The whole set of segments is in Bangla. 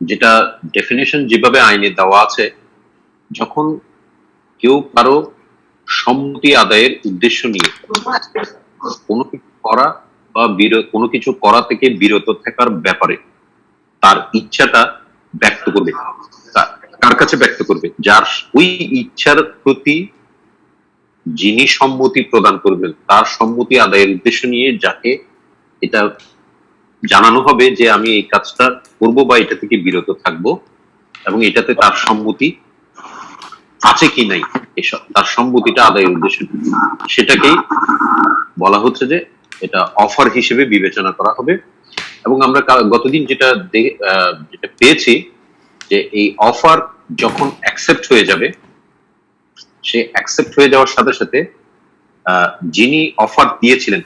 যেটা ডেফিনেশন যেভাবে আইনে দেওয়া আছে, যখন কেউ কারো সম্মতি আদায়ের উদ্দেশ্য নিয়ে কোনো কিছু করা বা কোনো কিছু করা থেকে বিরত থাকার ব্যাপারে তার ইচ্ছাটা ব্যক্ত করবে, কার কাছে ব্যক্ত করবে? যার ওই ইচ্ছার প্রতি যিনি সম্মতি প্রদান করবেন, তার সম্মতি আদায়ের উদ্দেশ্য নিয়ে যাকে এটা জানানো হবে যে আমি এই কাজটা করব বা এটা থেকে বিরত থাকবো, এবং এটাতে তার সম্মতি আছে কি নাই, এসব তার সম্মতিটা আদায়ের উদ্দেশ্য, সেটাকেই বলা হচ্ছে যে এটা অফার হিসেবে বিবেচনা করা হবে। এবং আমরা গতদিন যেটা পেয়েছি যে এই অফার যখন অ্যাকসেপ্ট হয়ে যাবে, সে অ্যাকসেপ্ট হয়ে যাওয়ার সাথে সাথে যিনি অফার দিয়েছিলেন,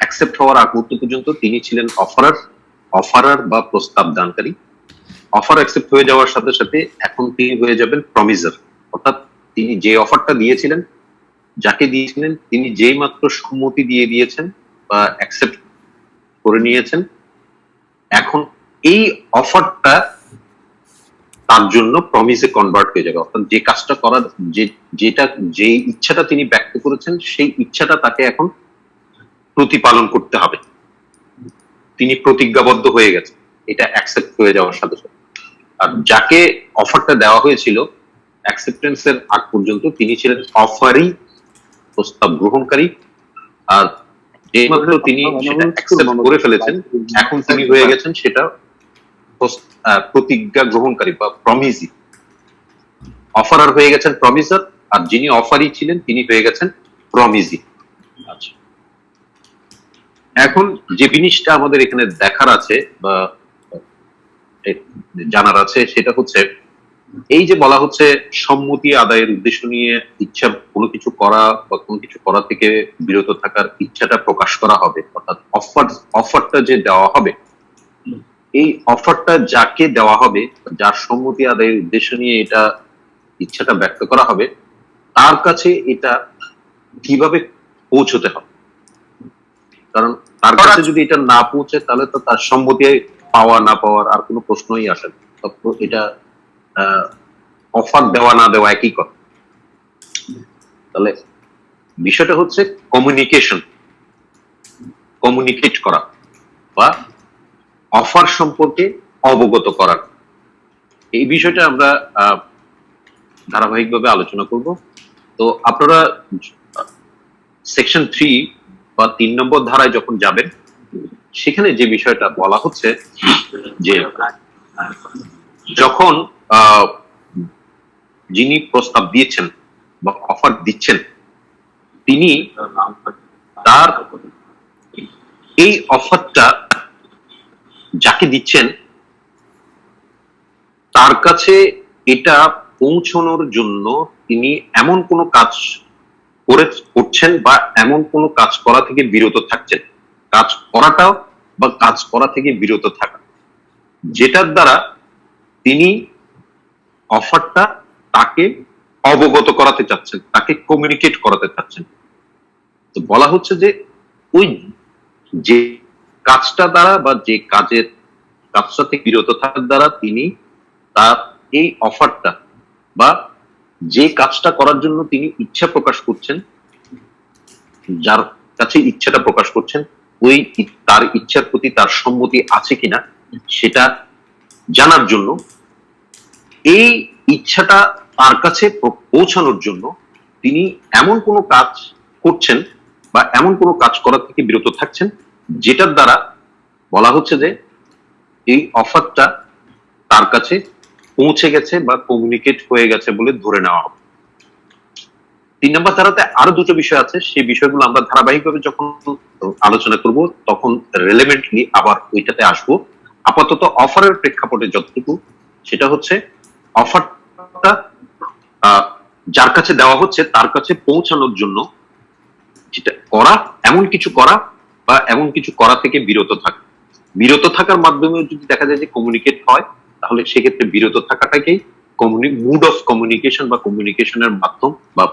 অ্যাকসেপ্ট হওয়ার আগ মুহূর্ত পর্যন্ত তিনি ছিলেন অফারার বা প্রস্তাব দানকারী। অফার অ্যাকসেপ্ট হয়ে যাওয়ার সাথে সাথে এখন তিনি হয়ে যাবেন প্রমিজার, অর্থাৎ তিনি যে অফারটা দিয়েছিলেন, যাকে দিয়েছিলেন, তিনি যেই মাত্র সম্মতি দিয়ে দিয়েছেন বা অ্যাকসেপ্ট করে নিয়েছেন, এখন এই অফারটা তার জন্য প্রমিসে কনভার্ট হয়ে যাবে। অর্থাৎ যে কাজটা করার যে ইচ্ছাটা তিনি ব্যক্ত করেছেন, সেই ইচ্ছাটা তাকে এখন প্রতিপালন করতে হবে। তিনি প্রতিজ্ঞাবদ্ধ হয়ে গেছেন এটা অ্যাকসেপ্ট হয়ে যাওয়ার সাথে সাথে। আর যাকে অফারটা দেওয়া হয়েছিল অ্যাকসেপ্টেন্সের আগ পর্যন্ত তিনি ছিলেন অফারই, প্রস্তাব গ্রহণকারী। আর যেই মাত্র তিনি সেটা অ্যাকসেপ্ট করে ফেলেছেন, এখন তিনি হয়ে গেছেন সেটা প্রতিজ্ঞা গ্রহণকারী বা প্রমিজি। অফারার হয়ে গেছেন প্রমিসার, আর যিনি অফারই ছিলেন তিনি হয়ে গেছেন প্রমিজি। আচ্ছা, এখন যে জিনিসটা আমাদের এখানে দেখার আছে বা জানার আছে সেটা হচ্ছে এই যে বলা হচ্ছে সম্মতি আদায়ের উদ্দেশ্য নিয়ে ইচ্ছা কোনো কিছু করা বা কোনো কিছু করা থেকে বিরত থাকার ইচ্ছাটা প্রকাশ করা হবে, অর্থাৎ অফারটা যে দেওয়া হবে, এই অফারটা যাকে দেওয়া হবে, যার সম্মতি আদায়ের উদ্দেশ্য নিয়ে এটা ইচ্ছাটা ব্যক্ত করা হবে, তার কাছে এটা কিভাবে পৌঁছতে হবে। কারণ তার কাছে যদি এটা না পৌঁছে তাহলে তো তার সম্মতি পাওয়া না পাওয়ার আর কোনো প্রশ্নই আসে না। এটা অফার দেওয়া না দেওয়া একই কথা। তাহলে বিষয়টা হচ্ছে কমিউনিকেট করা বা অফার সম্পর্কে অবগত করা। এই বিষয়টা আমরা ধারাবাহিকভাবে আলোচনা করব। তো আপনারা সেকশন 3 বা 3 নম্বর ধারায় যখন যাবেন, সেখানে যে বিষয়টা বলা হচ্ছে যে যখন যিনি প্রস্তাব দিয়েছেন বা অফার দিচ্ছেন, তিনি তার এই অফারটা যাকে দিচ্ছেন তার কাছে এটা পৌঁছানোর জন্য তিনি এমন কোনো কাজ করছেন বা এমন কোনো কাজ করা থেকে বিরত থাকছেন, কাজ করাটাও বা কাজ করা থেকে বিরত থাকা, যেটার দ্বারা তিনি অফারটা তাকে অবগত করাতে চাচ্ছেন, তাকে কমিউনিকেট করাতে চাচ্ছেন। তো বলা হচ্ছে যে ওই যে কাজটা দ্বারা বা যে কাজটা থেকে বিরত থাকার দ্বারা তিনি তার এই অফারটা বা যে কাজটা করার জন্য তিনি ইচ্ছা প্রকাশ করছেন, যার কাছে ইচ্ছাটা প্রকাশ করছেন, ওই তার ইচ্ছার প্রতি তার সম্মতি আছে কিনা সেটা জানার জন্য, এই ইচ্ছাটা তার কাছে পৌঁছানোর জন্য তিনি এমন কোনো কাজ করছেন বা এমন কোনো কাজ করা থেকে বিরত থাকছেন, যেটার দ্বারা বলা হচ্ছে যে এই অফারটা তার কাছে পৌঁছে গেছে বা কমিউনিকেট হয়ে গেছে বলে ধরে নেওয়া হবে। 3 নম্বর ধারাতে আরো দুটো বিষয় আছে, সেই বিষয়গুলো আমরা ধারাবাহিকভাবে যখন আলোচনা করব তখন রিলেভেন্টলি আবার ওইটাতে আসবো। আপাতত অফারের প্রেক্ষাপটে যতটুকু, সেটা হচ্ছে অফারটা যার কাছে দেওয়া হচ্ছে তার কাছে পৌঁছানোর জন্য যেটা করা, এমন কিছু করা বা এমন কিছু করা থেকে বিরত থাকা। বিরত থাকার মাধ্যমে যদি দেখা যায় যে কমিউনিকেট হয়, তাহলে সেক্ষেত্রে বিরত থাকাটাকেই মুড অফ কমিউনিকেশন বা কমিউনিকেশনের মাধ্যম বা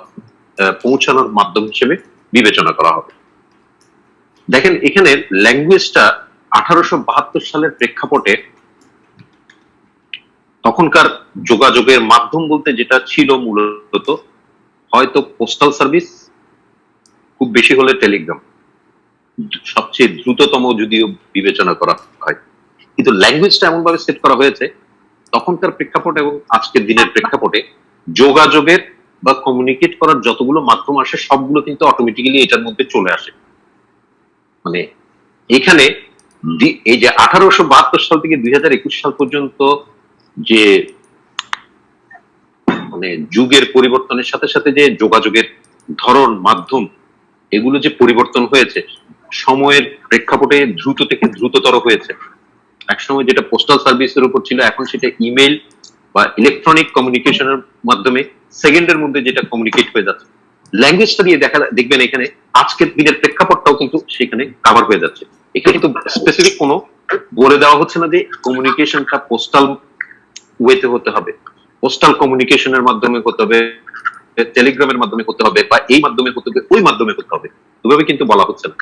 পৌঁছানোর মাধ্যম হিসেবে বিবেচনা করা হবে। দেখেন এখানে ল্যাঙ্গুয়েজটা 1872 সালের প্রেক্ষাপটে তখনকার যোগাযোগের মাধ্যম বলতে যেটা ছিল মূলত হয়তো পোস্টাল সার্ভিস, খুব বেশি হলে টেলিগ্রাম, সবচেয়ে দ্রুততম যদিও বিবেচনা করা হয়। কিন্তু ল্যাঙ্গুয়েজটা এমন ভাবে সেট করা হয়েছে তখনকার প্রেক্ষাপট এবং আজকের দিনের প্রেক্ষাপটে যোগাযোগের বা কমিউনিকেট করার যতগুলো মাধ্যম আসে সবগুলো কিন্তু অটোমেটিক্যালি এটার মধ্যে চলে আসে। মানে এখানে এই যে 1872 সাল থেকে 2021 সাল পর্যন্ত যে মানে যুগের পরিবর্তনের সাথে সাথে যে যোগাযোগের ধরন, মাধ্যম, এগুলো যে পরিবর্তন হয়েছে সময়ের প্রেক্ষাপটে দ্রুত থেকে দ্রুততর হয়েছে। একসময় যেটা পোস্টাল সার্ভিসের উপর ছিল এখন সেটা ইমেল বা ইলেকট্রনিক কমিউনিকেশনের মাধ্যমে সেকেন্ডের মধ্যে যেটা কমিউনিকেট হয়ে যাচ্ছে। ল্যাঙ্গুয়েজটা দিয়ে দেখবেন এখানে আজকের দিনের প্রেক্ষাপটটাও কিন্তু সেখানে কাভার হয়ে যাচ্ছে। এখানে কিন্তু স্পেসিফিক কোনো বলে দেওয়া হচ্ছে না যে কমিউনিকেশনটা পোস্টাল ওয়েতে হতে হবে, পোস্টাল কমিউনিকেশনের মাধ্যমে হতে হবে, টেলিগ্রামের মাধ্যমে করতে হবে, বা এই মাধ্যমে করতে হবে, ওই মাধ্যমে করতে হবে, ওইভাবে কিন্তু বলা হচ্ছে না।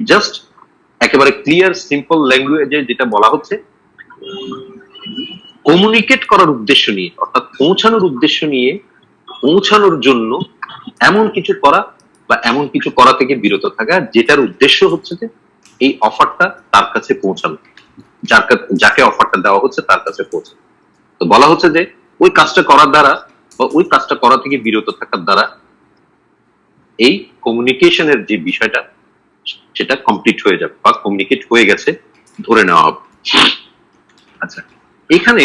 জাস্ট একেবারে ক্লিয়ার সিম্পল ল্যাঙ্গুয়েজে যেটা বলা হচ্ছে কমিউনিকেট করার উদ্দেশ্য নিয়ে, অর্থাৎ পৌঁছানোর উদ্দেশ্য নিয়ে, পৌঁছানোর জন্য এমন কিছু করা বা এমন কিছু করা থেকে বিরত থাকা যেটার উদ্দেশ্য হচ্ছে যে এই অফারটা তার কাছে পৌঁছানো, যাকে অফারটা দেওয়া হচ্ছে তার কাছে পৌঁছানো। তো বলা হচ্ছে যে ওই কাজটা করার দ্বারা বা ওই কাজটা করা থেকে বিরত থাকার দ্বারা এই কমিউনিকেশনের যে বিষয়টা সেটা কমপ্লিট হয়ে যাবে বা কমিউনিকেট হয়ে গেছে ধরে নেওয়া হবে। আচ্ছা, এখানে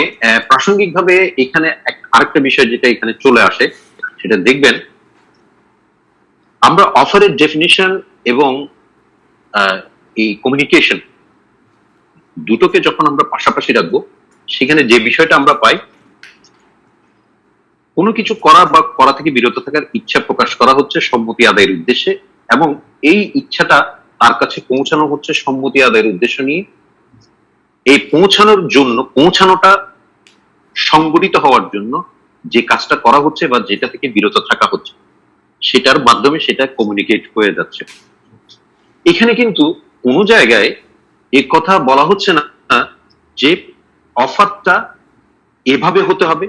প্রাসঙ্গিকভাবে এখানে আরেকটা বিষয় যেটা এখানে চলে আসে সেটা দেখবেন, আমরা অফারের ডেফিনিশন এবং এই কমিউনিকেশন দুটোকে যখন আমরা পাশাপাশি রাখবো সেখানে যে বিষয়টা আমরা পাই, কোনো কিছু করা বা করা থেকে বিরত থাকার ইচ্ছা প্রকাশ করা হচ্ছে সম্মতি আদায়ের উদ্দেশ্যে, এবং এই ইচ্ছাটা তার কাছে পৌঁছানো হচ্ছে সম্মতি আদায়ের উদ্দেশ্য নিয়ে। এই পৌঁছানোর জন্য, পৌঁছানোটা সংগঠিত হওয়ার জন্য যে কাজটা করা হচ্ছে বা যেটা থেকে বিরত থাকা হচ্ছে সেটার মাধ্যমে সেটা কমিউনিকেট হয়ে যাচ্ছে। এখানে কিন্তু কোনো জায়গায় এ কথা বলা হচ্ছে না যে অফারটা এভাবে হতে হবে,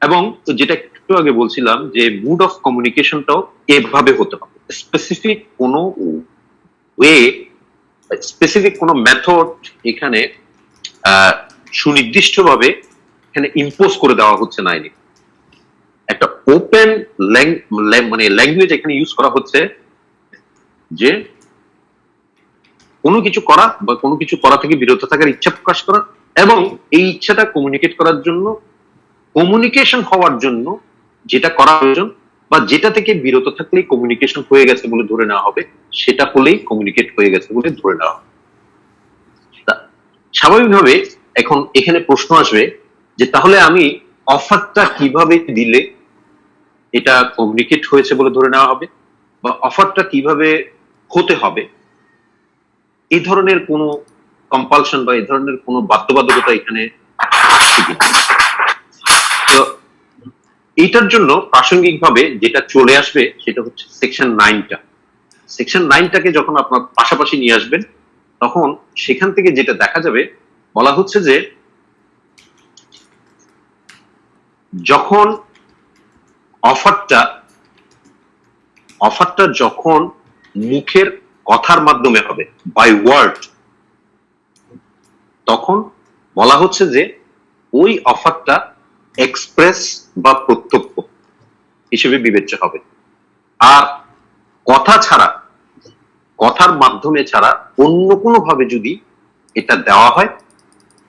এবং যেটা একটু আগে বলছিলাম যে মুড অফ কমিউনিকেশনটাও এভাবে হতে হবে। স্পেসিফিক কোনো ওয়ে, স্পেসিফিক কোনো মেথড এখানে সুনির্দিষ্টভাবে এখানে ইম্পোজ করে দেওয়া হচ্ছে না। আইনে একটা ওপেন মানে ল্যাঙ্গুয়েজ এখানে ইউজ করা হচ্ছে যে কোনো কিছু করা বা কোনো কিছু করা থেকে বিরত থাকার ইচ্ছা প্রকাশ করা, এবং এই ইচ্ছাটা কমিউনিকেট করার জন্য, কমিউনিকেশন হওয়ার জন্য যেটা করা প্রয়োজন বা যেটা থেকে বিরত থাকলেই কমিউনিকেশন হয়ে গেছে বলে ধরে নেওয়া হবে, সেটা হলেই কমিউনিকেট হয়ে গেছে বলে ধরে নেওয়া হবে। স্বাভাবিকভাবে এখন এখানে প্রশ্ন আসবে যে তাহলে আমি অফারটা কিভাবে দিলে এটা কমিউনিকেট হয়েছে বলে ধরে নেওয়া হবে, বা অফারটা কিভাবে হতে হবে, এই ধরনের কোনো কম্পালশন বা এই ধরনের কোনো বাধ্যবাধকতা এখানে আছে কিনা। তো এইটার জন্য প্রাসঙ্গিকভাবে যেটা চলে আসবে সেটা হচ্ছে সেকশন 9টা। সেকশন 9টাকে যখন আপনার পাশাপাশি নিয়ে আসবেন তখন সেখান থেকে যেটা দেখা যাবে, বলা হচ্ছে যে যখন অফারটা যখন মুখের কথার মাধ্যমে হবে, বাই ওয়ার্ড, তখন বলা হচ্ছে যে ওই অফারটা এক্সপ্রেস বা প্রত্যক্ষ হিসেবে বিবেচ্য হবে। আর কথা ছাড়া, কথার মাধ্যমে ছাড়া অন্য কোনো ভাবে যদি এটা দেওয়া হয়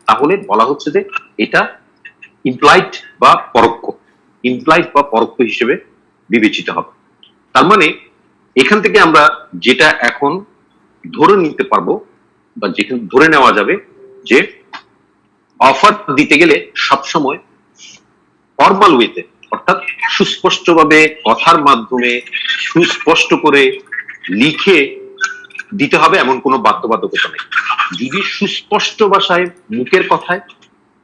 তাহলে বলা হচ্ছে যে এটা ইমপ্লাইড বা পরোক্ষ, ইমপ্লাইড বা পরোক্ষ হিসেবে বিবেচিত হবে। তার মানে এখান থেকে আমরা যেটা এখন ধরে নিতে পারবো বা যেখানে ধরে নেওয়া যাবে যে অফার দিতে গেলে সবসময় ফর্মাল ওয়েতে, অর্থাৎ সুস্পষ্টভাবে কথার মাধ্যমে সুস্পষ্ট করে লিখে দিতে হবে এমন কোনো বাধ্যবাধকতা নেই। যদি সুস্পষ্ট ভাষায় মুখের কথায়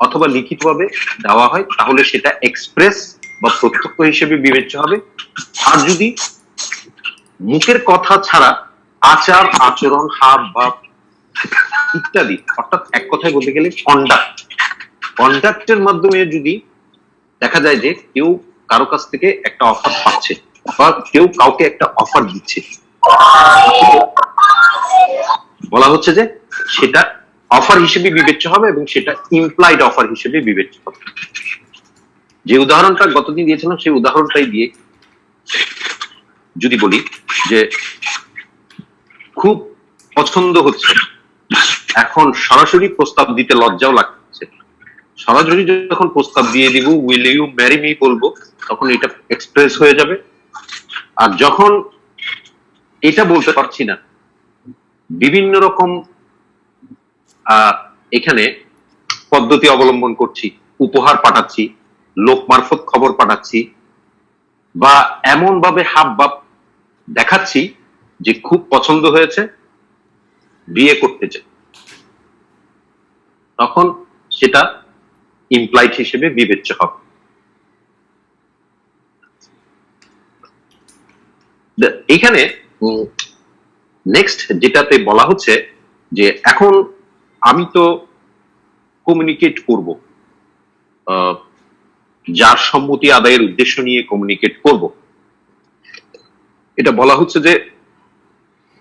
অথবা লিখিতভাবে দেওয়া হয় তাহলে সেটা এক্সপ্রেস বা প্রত্যক্ষ হিসেবে বিবেচ্য হবে। আর যদি মুখের কথা ছাড়া আচার আচরণ, হাব ভাব ইত্যাদি, অর্থাৎ এক কথায় বলতে গেলে কন্ট্যাক্টের মাধ্যমে যদি দেখা যায় যে কেউ কারো কাছ থেকে একটা অফার পাচ্ছে বা কেউ কাউকে একটা অফার দিচ্ছে, বলা হচ্ছে যে সেটা অফার হিসেবে বিবেচ্য হবে এবং সেটা ইমপ্লাইড অফার হিসেবে বিবেচ্য হবে। যে উদাহরণটা গতদিন দিয়েছিলাম সেই উদাহরণটাই দিয়ে যদি বলি যে খুব পছন্দ হচ্ছে, এখন সরাসরি প্রস্তাব দিতে লজ্জাও লাগছে, সরাসরি যখন প্রস্তাব দিয়ে দিব উইল ইউ ম্যারি মি বলবো তখন এটা এক্সপ্রেস হয়ে যাবে। আর যখন এটা বলতে পারছি না, বিভিন্ন রকম এখানে পদ্ধতি অবলম্বন করছি, উপহার পাঠাচ্ছি, লোক মারফত খবর পাঠাচ্ছি, বা এমন ভাবে হাব ভাব দেখাচ্ছি যে খুব পছন্দ হয়েছে, বিয়ে করতে চাই, তখন সেটা ইমপ্লাইড হিসেবে বিবেচ্য হবে। এখানে নেক্সট যেটাতে বলা হচ্ছে যে এখন আমি তো কমিউনিকেট করব, যার সম্মতি আদায়ের উদ্দেশ্য নিয়ে কমিউনিকেট করব, এটা বলা হচ্ছে যে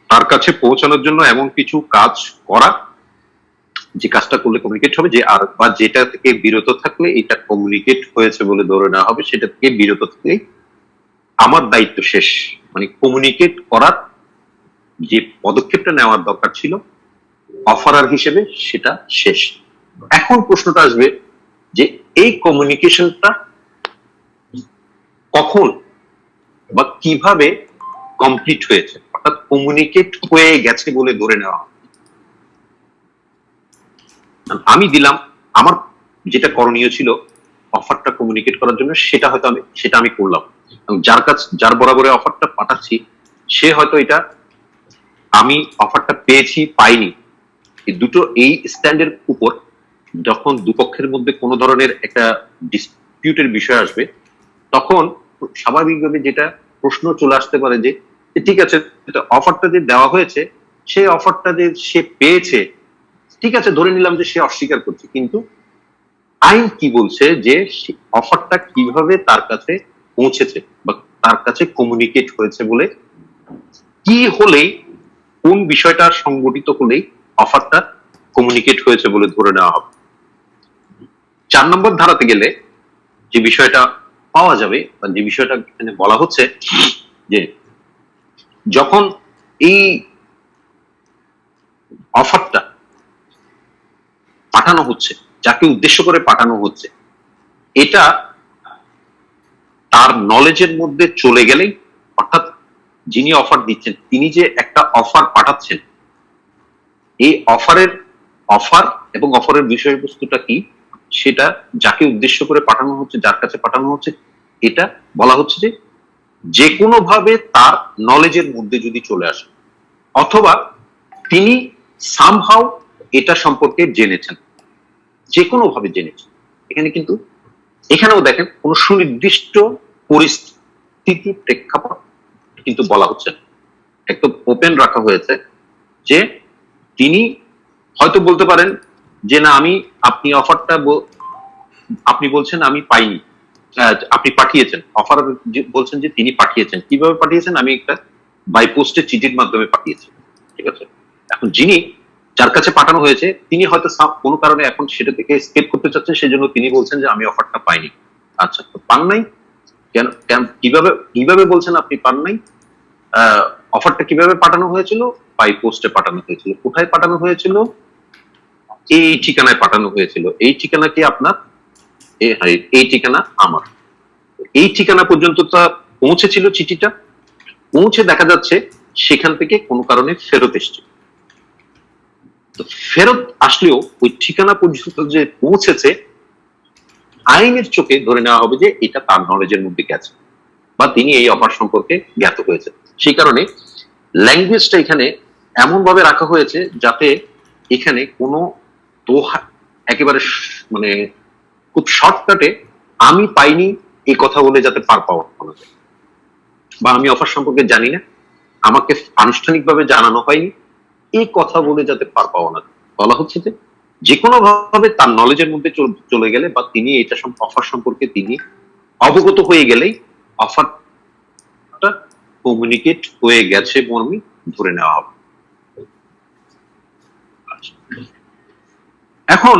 তার কাছে পৌঁছানোর জন্য এমন কিছু কাজ করা যে কাজটা করলে কমিউনিকেট হবে, যে আর বা যেটা থেকে বিরত থাকলে এটা কমিউনিকেট হয়েছে বলে ধরে নেওয়া হবে, সেটা থেকে বিরত থাকলে আমার দায়িত্ব শেষ, মানে কমিউনিকেট করার যে পদক্ষেপটা নেওয়ার দরকার ছিল অফারার হিসেবে সেটা শেষ। এখন প্রশ্নটা আসবে যে এই কমিউনিকেশনটা কখন বা কিভাবে কমপ্লিট হয়েছে, অর্থাৎ কমিউনিকেট হয়ে গেছে বলে ধরে নেওয়া। আমি দিলাম আমার যেটা করণীয় ছিল অফারটা কমিউনিকেট করার জন্য, সেটা হয়তো আমি করলাম, এবং যার বরাবরে অফারটা পাঠাচ্ছি সে হয়তো এটা আমি অফারটা পেয়েছি পাইনি, এই দুটো এই স্ট্যান্ডের উপর যখন দুপক্ষের মধ্যে কোনো ধরনের একটা ডিসপিউটের বিষয় আসবে, তখন স্বাভাবিকভাবে যেটা প্রশ্ন চলে আসতে পারে যে ঠিক আছে অফারটা যে দেওয়া হয়েছে সেই অফারটা যে সে পেয়েছে, ঠিক আছে ধরে নিলাম যে সে অস্বীকার করছে, কিন্তু আইন কি বলছে যে অফারটা কিভাবে তার কাছে পৌঁছেছে বা তার কাছে কমিউনিকেট হয়েছে বলে, কি হলেই কোন বিষয়টা সংগঠিত হলেই অফারটা কমিউনিকেট হয়েছে বলে ধরে নেওয়া হবে। 4 নম্বর ধারাতে গেলে যে বিষয়টা পাওয়া যাবে বা যে বিষয়টা এখানে বলা হচ্ছে যে যখন এই অফারটা পাঠানো হচ্ছে, যাকে উদ্দেশ্য করে পাঠানো হচ্ছে, এটা তার নলেজের মধ্যে চলে গেলেই, অর্থাৎ যিনি অফার দিচ্ছেন তিনি যে একটা অফার পাঠাচ্ছেন, এই অফার এবং অফারের বিষয়বস্তুটা কি সেটা যাকে উদ্দেশ্য করে পাঠানো হচ্ছে, যার কাছে পাঠানো হচ্ছে, এটা বলা হচ্ছে যে কোনো ভাবে তার নলেজের মধ্যে যদি চলে আসে অথবা তিনি সামহাউ এটা সম্পর্কে জেনেছেন, যে কোনো ভাবে জেনেছেন। এখানে কিন্তু এখানেও দেখেন কোন সুনির্দিষ্ট পরিস্থিতি প্রেক্ষাপট কিন্তু বলা হচ্ছে না, একদম ওপেন রাখা হয়েছে যে তিনি হয়তো বলতে পারেন যে না আপনি অফারটা আপনি বলছেন আমি পাইনি, আপনি পাঠিয়েছেন, অফার বলছেন যে তিনি পাঠিয়েছেন, কিভাবে পাঠিয়েছেন, আমি একটা বাই পোস্টে চিঠির মাধ্যমে পাঠিয়েছি, ঠিক আছে। এখন যার কাছে পাঠানো হয়েছে তিনি হয়তো কোনো কারণে এখন সেটা থেকে স্কেপ করতে চাচ্ছেন, সেজন্য তিনি বলছেন যে আমি অফারটা পাইনি। আচ্ছা, তো পান নাই কেন, কিভাবে বলছেন আপনি পান নাই? অফারটা কিভাবে পাঠানো হয়েছিল? বাই পোস্টে পাঠানো হয়েছিল। কোথায় পাঠানো হয়েছিল? এই ঠিকানায় পাঠানো হয়েছিল। এই ঠিকানা কি আপনার? এই ঠিকানা আমার। এই ঠিকানা পর্যন্ত তা পৌঁছেছিল চিঠিটা, পৌঁছে দেখা যাচ্ছে সেখান থেকে কোনো কারণে ফেরত এসছে। তো ফেরত আসলেও ওই ঠিকানা পর্যন্ত যে পৌঁছেছে আইনের চোখে ধরে নেওয়া হবে যে এটা তার নলেজের মধ্যে গেছে বা তিনি এই অফার সম্পর্কে জ্ঞাত হয়েছে। সেই কারণে ল্যাঙ্গুয়েজটা এখানে এমন ভাবে রাখা হয়েছে যাতে এখানে কোনো দোহা একেবারে মানে খুব শর্টকাটে আমি পাইনি এই কথা বলে যাতে পার পাওয়া যায়, বা আমি অফার সম্পর্কে জানি না, আমাকে আনুষ্ঠানিকভাবে জানানো হয়নি, এই কথা বলে যাতে পার পাওয়া না। বলা হচ্ছে যে যে কোনো ভাবে তার নলেজের মধ্যে চলে গেলে বা তিনি এটা অফার সম্পর্কে তিনি অবগত হয়ে গেলেই অফারটা কমিউনিকেট হয়ে গেছে মর্মে ধরে নেওয়া হবে। এখন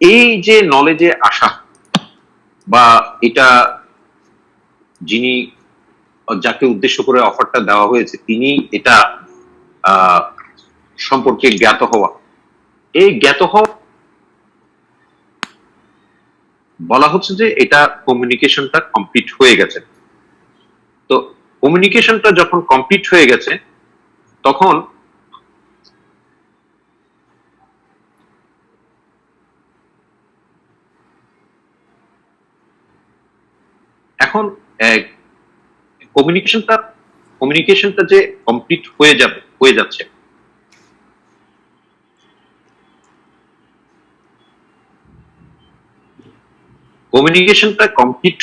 এই যে নলেজে আসা বা এটা যিনি যাকে উদ্দেশ্য করে অফারটা দেওয়া হয়েছে তিনি এটা সম্পর্কে জ্ঞাত হওয়া, এই জ্ঞাত হওয়া বলা হচ্ছে যে এটা কমিউনিকেশনটা কমপ্লিট হয়ে গেছে। তো কমিউনিকেশনটা যখন কমপ্লিট হয়ে গেছে তখন এখন কমিউনিকেশনটা যে কমপ্লিট হয়ে যাচ্ছে, কমিউনিকেশনটা কমপ্লিট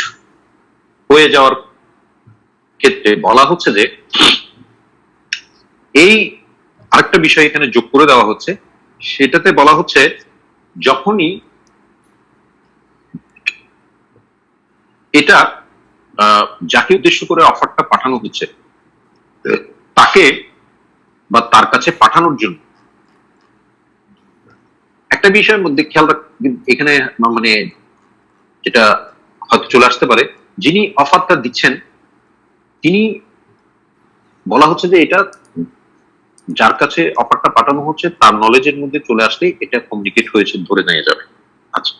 হয়ে যাওয়ার ক্ষেত্রে বলা হচ্ছে যে এই আরেকটা বিষয় এখানে যোগ করে দেওয়া হচ্ছে, সেটাতে বলা হচ্ছে যখনই এটা যাকে উদ্দেশ্য করে অফারটা পাঠানো হচ্ছে তাকে বা তার কাছে পাঠানোর জন্য একটা বিষয়ের মধ্যে খেয়াল এখানে মানে যেটা হয়তো চলে আসতে পারে, যিনি অফারটা দিচ্ছেন তিনি বলা হচ্ছে যে এটা যার কাছে অফারটা পাঠানো হচ্ছে তার নলেজের মধ্যে চলে আসলে এটা কমিউনিকেট হয়েছে ধরে নেওয়া যাবে। আচ্ছা,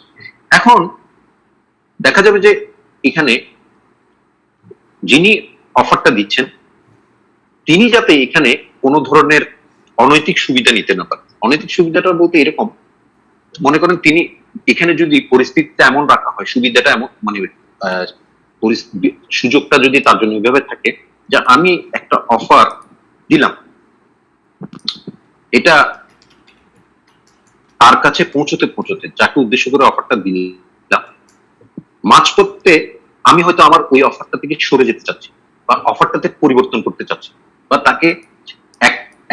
এখন দেখা যাবে যে এখানে যিনি অফারটা দিচ্ছেন তিনি যাতে এখানে কোনো ধরনের অনৈতিক সুবিধা নিতে না পারেন। অনৈতিক সুবিধাটা বলতে এরকম, মনে করেন তিনি এখানে যদি পরিস্থিতিটা এমন রাখা হয়, সুবিধাটা এমন মানে সুযোগটা যদি তার জন্য এভাবে থাকে যে আমি একটা অফার দিলাম, এটা তার কাছে পৌঁছতে যাকে উদ্দেশ্য করে অফারটা দিলাম মাঝপথে আমি হয়তো আমার ওই অফারটা থেকে সরে যেতে চাচ্ছি বা অফারটাতে পরিবর্তন করতে চাচ্ছি, বা তাকে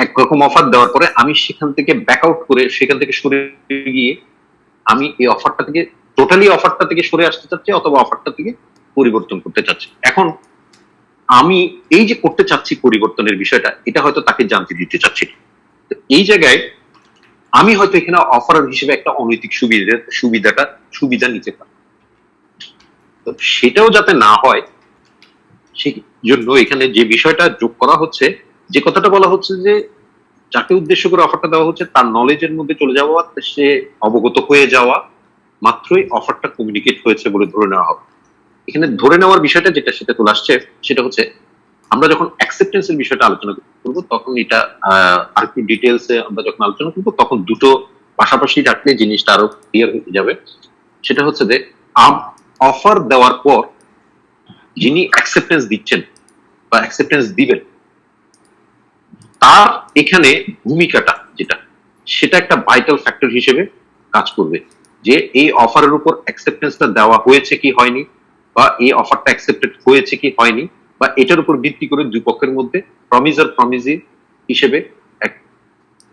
একরকম অফার দেওয়ার পরে আমি সেখান থেকে ব্যাক আউট করে সেখান থেকে সরে গিয়ে আমি এই অফারটা থেকে টোটালি অফারটা থেকে সরে আসতে চাচ্ছি অথবা অফারটা থেকে পরিবর্তন করতে চাচ্ছি। এখন আমি এই যে করতে চাচ্ছি পরিবর্তনের বিষয়টা, এটা হয়তো তাকে জানতে দিতে চাচ্ছি। এই জায়গায় আমি হয়তো এখানে অফার হিসেবে একটা অনৈতিক সুবিধা নিতে পারি। তো সেটাও যাতে না হয় সেই জন্য এখানে যে বিষয়টা যোগ করা হচ্ছে, যে কথাটা বলা হচ্ছে যে যাকে উদ্দেশ্য করে অফারটা দেওয়া হচ্ছে তার নলেজের মধ্যে চলে যাওয়া, সে অবগত হয়ে যাওয়া মাত্রই অফারটা কমিউনিকেট হয়েছে বলে ধরে নেওয়া হবে। এখানে ধরে নেওয়ার বিষয়টা যেটা সেটা চলে আসছে সেটা হচ্ছে আমরা যখন অ্যাকসেপ্টেন্সের বিষয়টা আলোচনা করব তখন এটা আরেকটু ডিটেলসে আমরা যখন আলোচনা করব তখন দুটো পাশাপাশি রাখলে জিনিসটা আরো ক্লিয়ার হয়ে যাবে। সেটা হচ্ছে যে অফার দেওয়ার পর যিনি অ্যাকসেপ্টেন্স দিচ্ছেন বা অ্যাকসেপ্টেন্স দিবেন তার এখানে ভূমিকাটা যেটা সেটা একটা ভাইটাল ফ্যাক্টর হিসেবে কাজ করবে, যে এই অফারের উপর অ্যাকসেপ্টেন্সটা দেওয়া হয়েছে কি হয়নি, বা এই অফারটা অ্যাকসেপ্টেড হয়েছে কি হয়নি, বা এটার উপর ভিত্তি করে দুই পক্ষের মধ্যে প্রমিজি হিসেবে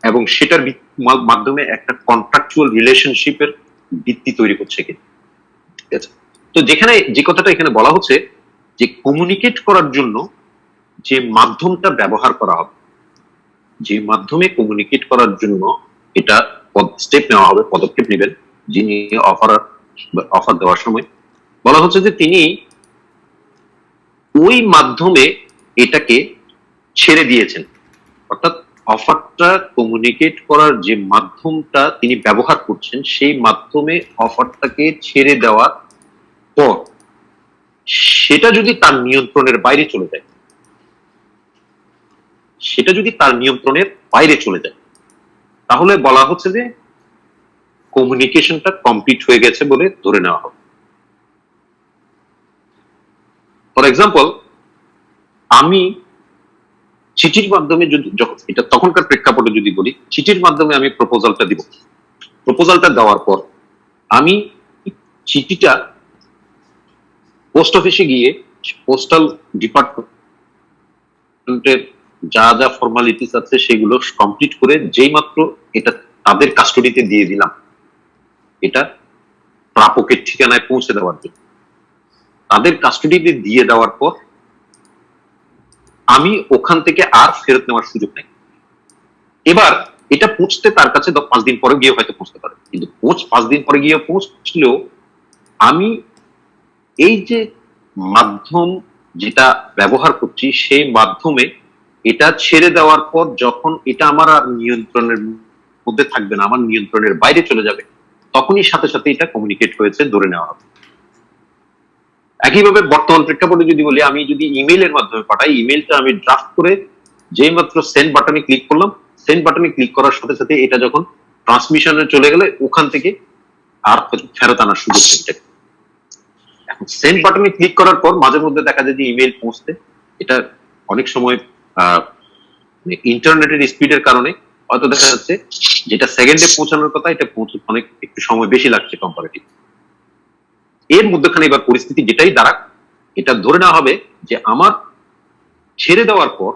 এবং সেটার মাধ্যমে একটা কন্ট্রাকচুয়াল রিলেশনশিপের ভিত্তি তৈরি করছে কি। ঠিক আছে, তো যেখানে যে কথাটা এখানে বলা হচ্ছে যে কমিউনিকেট করার জন্য যে মাধ্যমটা ব্যবহার করা হবে, যে মাধ্যমে কমিউনিকেট করার জন্য এটা স্টেপ নেওয়া হবে, পদক্ষেপ নেবেন যিনি অফার দেওয়ার সময়, বলা হচ্ছে যে তিনি ওই মাধ্যমে এটাকে ছেড়ে দিয়েছেন। অর্থাৎ অফারটা কমিউনিকেট করার যে মাধ্যমটা তিনি ব্যবহার করছেন সেই মাধ্যমে অফারটাকে ছেড়ে দেওয়ার পর সেটা যদি তার নিয়ন্ত্রণের বাইরে চলে যায়, সেটা যদি তার নিয়ন্ত্রণের বাইরে চলে যায় তাহলে বলা হচ্ছে যে কমিউনিকেশনটা কমপ্লিট হয়ে গেছে বলে ধরে নেওয়া হবে। ফর এক্সাম্পল, আমি চিঠির মাধ্যমে যদি এটা তখনকার প্রেক্ষাপটে যদি বলি, চিঠির মাধ্যমে আমি প্রপোজালটা দিব, প্রপোজালটা দেওয়ার পর আমি চিঠিটা পোস্ট অফিসে গিয়ে পোস্টাল ডিপার্টমেন্টের যা যা ফর্মালিটিস আছে সেগুলো কমপ্লিট করে যেই মাত্র এটা তাদের কাস্টডিতে দিয়ে দিলাম, এটা প্রাপকের ঠিকানায় পৌঁছে দেওয়ার জন্য। তাদের কাস্টডিতে দিয়ে দেওয়ার পর আমি ওখান থেকে আর ফেরত নেওয়ার সুযোগ নেই। এবার এটা পৌঁছতে তার কাছে 5 দিন পরে গিয়ে হয়তো পৌঁছতে পারে, কিন্তু 5 দিন পরে গিয়ে পৌঁছলেও আমি এই যে মাধ্যম যেটা ব্যবহার করছি সেই মাধ্যমে এটা ছেড়ে দেওয়ার পর যখন এটা আমার আর নিয়ন্ত্রণের মধ্যে থাকবে না, আমার নিয়ন্ত্রণের বাইরে চলে যাবে, তখনই সাথে সাথে এটা কমিউনিকেট হয়েছে ধরে নেওয়া হবে। একইভাবে বর্তমান প্রেক্ষাপটে যদি বলি, আমি যদি ইমেইলের মাধ্যমে পাঠাই, ইমেইলটা আমি ড্রাফট করে যেই মাত্র সেন্ড বাটনে ক্লিক করলাম, সেন্ড বাটনে ক্লিক করার সাথে সাথে এটা যখন ট্রান্সমিশনে চলে গেলে ওখান থেকে আর ফেরত আনার সুযোগ নেই। এখন সেন্ড বাটনে ক্লিক করার পর মাঝে মধ্যে দেখা যায় যে ইমেইল পৌঁছতে এটা অনেক সময় ইন্টারনেটের স্পিডের কারণে হয়তো দেখা যাচ্ছে যেটা সেকেন্ডে পৌঁছানোর কথা এটা পৌঁছতে অনেক একটু সময় বেশি লাগছে কম্পারেটিভ। এর মধ্যখানে এবার পরিস্থিতি যেটাই দাঁড়াক, এটা ধরে নেওয়া হবে যে আমার ছেড়ে দেওয়ার পর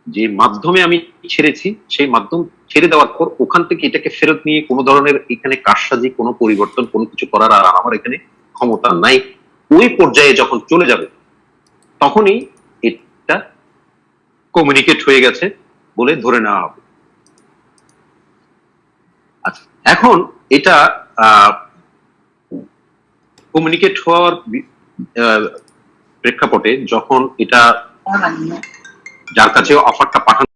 যে মাধ্যমে আমি ছেড়েছি সেই মাধ্যম ছেড়ে দেওয়ার পর ওখান থেকে এটাকে ফেরত নিয়ে কোনো ধরনের এখানে কারসাজি, কোনো পরিবর্তন, কোনো কিছু করার আর আমার এখানে ক্ষমতা নাই। ওই পর্যায়ে যখন চলে যাবে তখনই এটা কমিউনিকেট হয়ে গেছে বলে ধরে নেওয়া হবে। আচ্ছা, এখন এটা কমিউনিকেট হওয়ার প্রেক্ষাপটে যখন এটা যার কাছে অফারটা পাঠানো